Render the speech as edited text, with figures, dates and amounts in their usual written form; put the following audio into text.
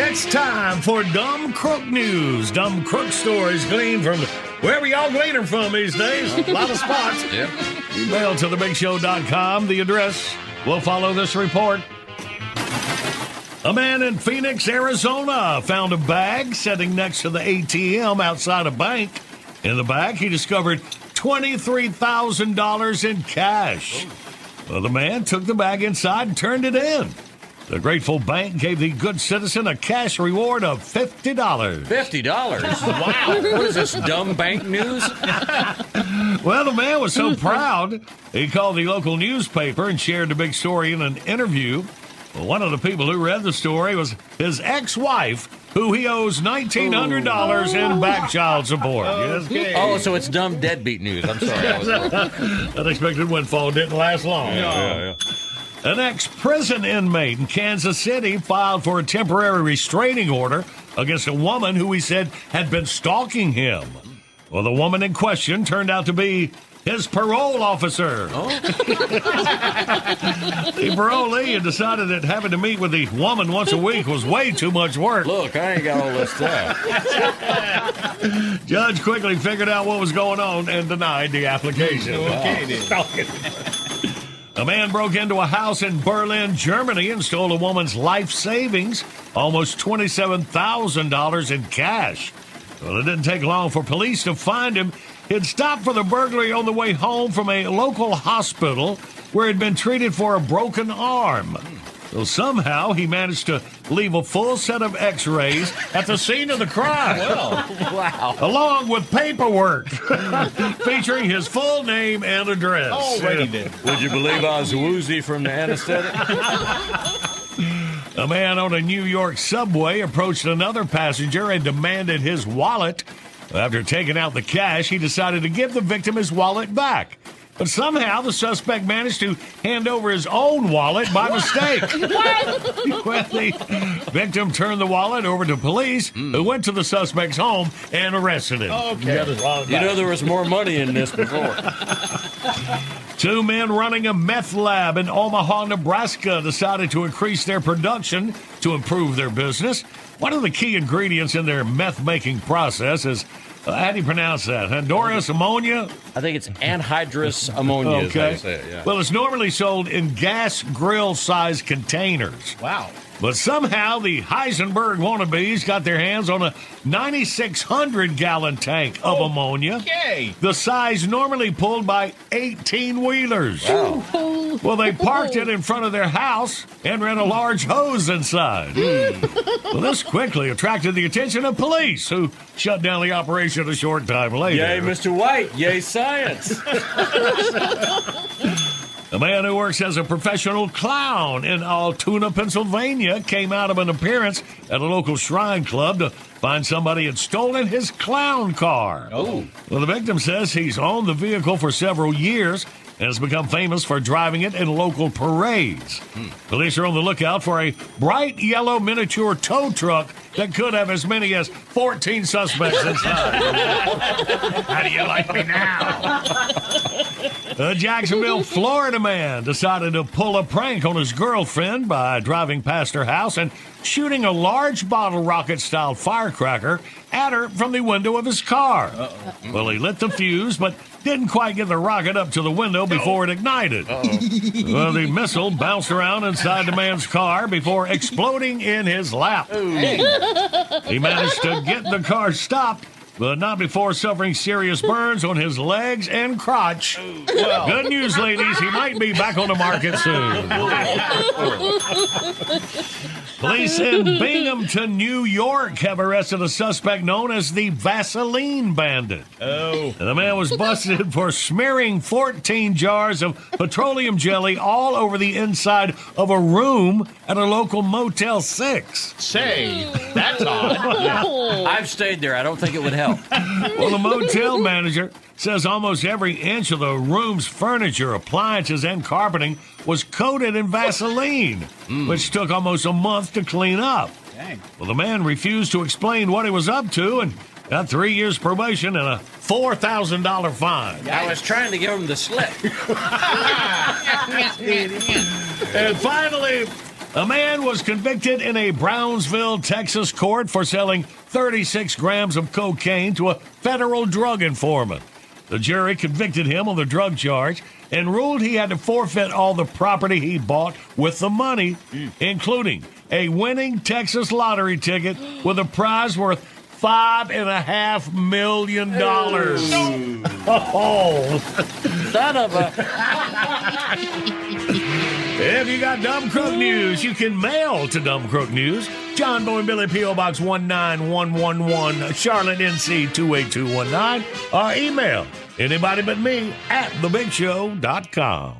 It's time for Dumb Crook News. Dumb Crook stories gleaned from wherever y'all glean them from these days. A lot of spots. Yep. Email to thebigshow.com. The address. We'll follow this report. A man in Phoenix, Arizona found a bag sitting next to the ATM outside a bank. In the bag, he discovered $23,000 in cash. Well, the man took the bag inside and turned it in. The grateful bank gave the good citizen a cash reward of $50. $50? Wow. What is this, dumb bank news? Well, the man was so proud, he called the local newspaper and shared the big story in an interview. Well, one of the people who read the story was his ex-wife, who he owes $1,900 in back child support. Okay. Oh, so it's dumb deadbeat news. I'm sorry. Unexpected windfall didn't last long. Yeah. An ex-prison inmate in Kansas City filed for a temporary restraining order against a woman who he said had been stalking him. Well, the woman in question turned out to be his parole officer. Oh. The parolee had decided that having to meet with the woman once a week was way too much work. Look, I ain't got all this stuff. Judge quickly figured out what was going on and denied the application. Okay, A man broke into a house in Berlin, Germany, and stole a woman's life savings, almost $27,000 in cash. Well, it didn't take long for police to find him. He'd stopped for the burglary on the way home from a local hospital where he'd been treated for a broken arm. Well, somehow he managed to leave a full set of x-rays at the scene of the crime. Wow. Along with paperwork featuring his full name and address. Already did. Would you believe I was woozy from the anesthetic? A man on a New York subway approached another passenger and demanded his wallet. After taking out the cash, he decided to give the victim his wallet back. But somehow the suspect managed to hand over his own wallet by mistake. Well, the victim turned the wallet over to police, who went to the suspect's home and arrested him. Okay. You know, there was more money in this before. Two men running a meth lab in Omaha, Nebraska decided to increase their production to improve their business. One of the key ingredients in their meth-making process is, how do you pronounce that? Honduras ammonia? I think it's anhydrous ammonia, is how you say it, yeah. Well, it's normally sold in gas grill-sized containers. Wow. But somehow the Heisenberg wannabes got their hands on a 9,600-gallon tank of ammonia. Okay. The size normally pulled by 18-wheelers. Wow. Well, they parked it in front of their house and ran a large hose inside. Well, this quickly attracted the attention of police, who shut down the operation a short time later. Yay, Mr. White. Yay, science. A man who works as a professional clown in Altoona, Pennsylvania, came out of an appearance at a local shrine club to find somebody had stolen his clown car. Oh. Well, the victim says he's owned the vehicle for several years and has become famous for driving it in local parades. Police are on the lookout for a bright yellow miniature tow truck that could have as many as 14 suspects inside. How do you like me now? A Jacksonville, Florida man decided to pull a prank on his girlfriend by driving past her house and shooting a large bottle rocket-style firecracker at her from the window of his car. Well, he lit the fuse, but didn't quite get the rocket up to the window before it ignited. Well, the missile bounced around inside the man's car before exploding in his lap. He managed to get the car stopped, but not before suffering serious burns on his legs and crotch. Well, good news, ladies. He might be back on the market soon. Police in Binghamton, New York, have arrested a suspect known as the Vaseline Bandit. Oh. And the man was busted for smearing 14 jars of petroleum jelly all over the inside of a room at a local Motel 6. Say, that's odd. I've stayed there. I don't think it would help. Well, the motel manager says almost every inch of the room's furniture, appliances, and carpeting was coated in Vaseline, which took almost a month to clean up. Dang. Well, the man refused to explain what he was up to and got 3 years probation and a $4,000 fine. I was trying to give him the slip. And finally, A man was convicted in a Brownsville, Texas court for selling 36 grams of cocaine to a federal drug informant. The jury convicted him on the drug charge and ruled he had to forfeit all the property he bought with the money, including a winning Texas lottery ticket with a prize worth $5.5 million. Oh, Son of a... if you got Dumb Crook News, you can mail to Dumb Crook News, John Boy and Billy, P.O. Box 19111, Charlotte, NC 28219, or email anybody but me at thebigshow.com.